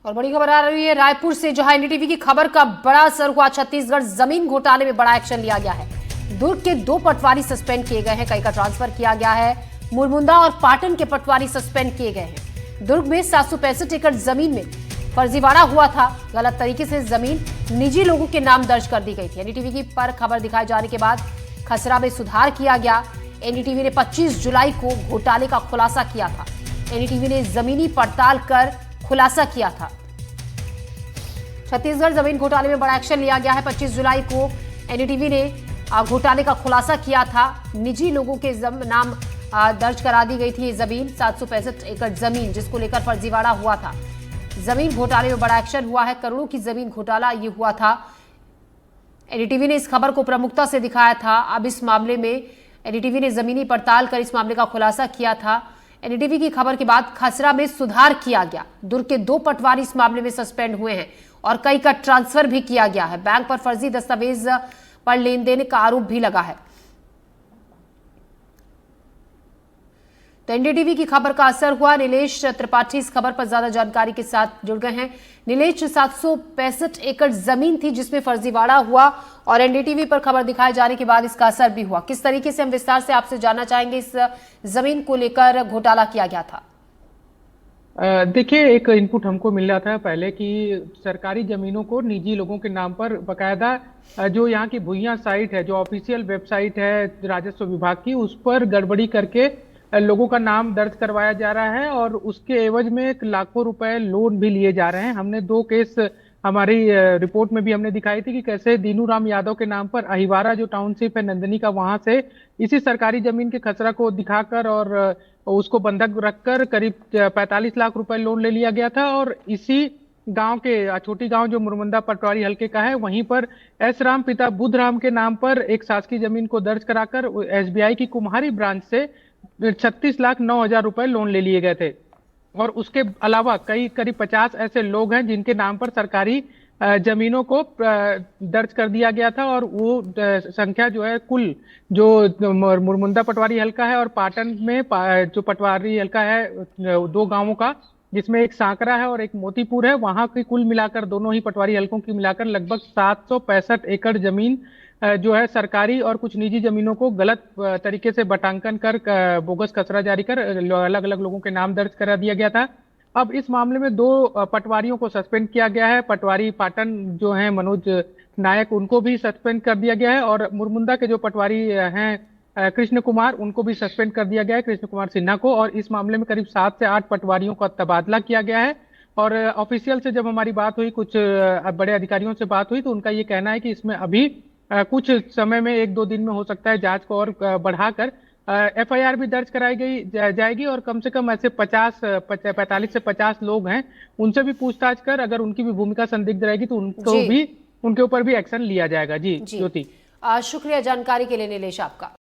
और बड़ी खबर आ रही है रायपुर से, जहां एनडीटीवी की खबर का बड़ा असर हुआ। छत्तीसगढ़ जमीन घोटाले में बड़ा एक्शन लिया गया है। दुर्ग के 2 पटवारी सस्पेंड किए गए हैं, कई का ट्रांसफर किया गया है। मुरमुंदा और पाटन के पटवारी सस्पेंड किए गए हैं। दुर्ग में 765 एकड़ जमीन में फर्जीवाड़ा हुआ था। गलत तरीके से जमीन निजी लोगों के नाम दर्ज कर दी गई थी। एनडीटीवी की पर खबर दिखाए जाने के बाद खसरा में सुधार किया गया। एनडीटीवी ने 25 जुलाई को घोटाले का खुलासा किया था। एनडीटीवी ने जमीनी पड़ताल कर खुलासा किया था। छत्तीसगढ़ जमीन घोटाले में बड़ा एक्शन लिया गया है। 25 जुलाई को एनडीटीवी ने घोटाले का खुलासा किया था। निजी लोगों के नाम दर्ज करा दी गई थी। जमीन 765 एकड़ जमीन जिसको लेकर फर्जीवाड़ा हुआ था। जमीन घोटाले में बड़ा एक्शन हुआ है। करोड़ों की जमीन घोटाला ये हुआ था। एनडीटीवी ने इस खबर को प्रमुखता से दिखाया था। अब इस मामले में एनडीटीवी ने जमीनी पड़ताल कर इस मामले का खुलासा किया था। एनडीटीवी की खबर के बाद खसरा में सुधार किया गया। दुर्ग के 2 पटवारी इस मामले में सस्पेंड हुए हैं और कई का ट्रांसफर भी किया गया है। बैंक पर फर्जी दस्तावेज पर लेन देन का आरोप भी लगा है। तो एनडीटीवी की खबर का असर हुआ। नीलेश त्रिपाठी इस खबर पर ज्यादा जानकारी के साथ जुड़ गए हैं। नीलेश, 765 एकड़ जमीन थी जिसमें फर्जीवाड़ा हुआ और एनडीटीवी पर खबर दिखाए जाने के बाद इसका असर भी हुआ। किस तरीके से हम विस्तार से आपसे जानना चाहेंगे इस जमीन को लेकर घोटाला किया गया था? देखिए, एक इनपुट हमको मिल रहा था पहले कि सरकारी जमीनों को निजी लोगों के नाम पर बकायदा जो यहाँ की भुइयां साइट है, जो ऑफिशियल वेबसाइट है राजस्व विभाग की, उस पर गड़बड़ी करके लोगों का नाम दर्ज करवाया जा रहा है और उसके एवज में लाखों रुपए लोन भी लिए जा रहे हैं। हमने 2 केस हमारी रिपोर्ट में भी हमने दिखाई थी कि कैसे दीनू राम यादव के नाम पर अहिवारा जो टाउनशिप है नंदनी का, वहां से इसी सरकारी जमीन के खसरा को दिखाकर और उसको बंधक रखकर करीब 45 लाख रुपए लोन ले लिया गया था। और इसी गांव के छोटी गांव जो मुरमुंदा पटवारी हल्के का है, वहीं पर एस राम पिता बुद्ध राम के नाम पर एक शासकीय जमीन को दर्ज कराकर एसबीआई की कुम्हारी ब्रांच से 36,09,000 रुपए लोन ले लिए गए थे। और उसके अलावा करीब 50 ऐसे लोग हैं जिनके नाम पर सरकारी जमीनों को दर्ज कर दिया गया था। और वो संख्या जो है, कुल जो मुरमुंदा पटवारी हल्का है और पाटन में जो पटवारी हल्का है 2 गांवों का, जिसमें एक सांकरा है और एक मोतीपुर है, वहां की कुल मिलाकर दोनों ही पटवारी हल्कों की मिलाकर लगभग 765 एकड़ जमीन जो है सरकारी और कुछ निजी जमीनों को गलत तरीके से बटांकन कर बोगस खसरा जारी कर अलग अलग लोगों के नाम दर्ज करा दिया गया था। अब इस मामले में 2 पटवारियों को सस्पेंड किया गया है। पटवारी पाटन जो हैं मनोज नायक, उनको भी सस्पेंड कर दिया गया है। और मुरमुंदा के जो पटवारी हैं कृष्ण कुमार, उनको भी सस्पेंड कर दिया गया है, कृष्ण कुमार सिन्हा को। और इस मामले में करीब 7 से 8 पटवारियों का तबादला किया गया है। और ऑफिशियल से जब हमारी बात हुई, कुछ बड़े अधिकारियों से बात हुई, तो उनका ये कहना है कि इसमें अभी कुछ समय में 1-2 दिन में हो सकता है जांच को और बढ़ाकर एफआईआर भी दर्ज कराई जाएगी। और कम से कम ऐसे 45 से 50 लोग हैं, उनसे भी पूछताछ कर अगर उनकी भी भूमिका संदिग्ध रहेगी तो उनके ऊपर भी एक्शन लिया जाएगा। जी ज्योति, शुक्रिया जानकारी के लिए नीलेश आपका।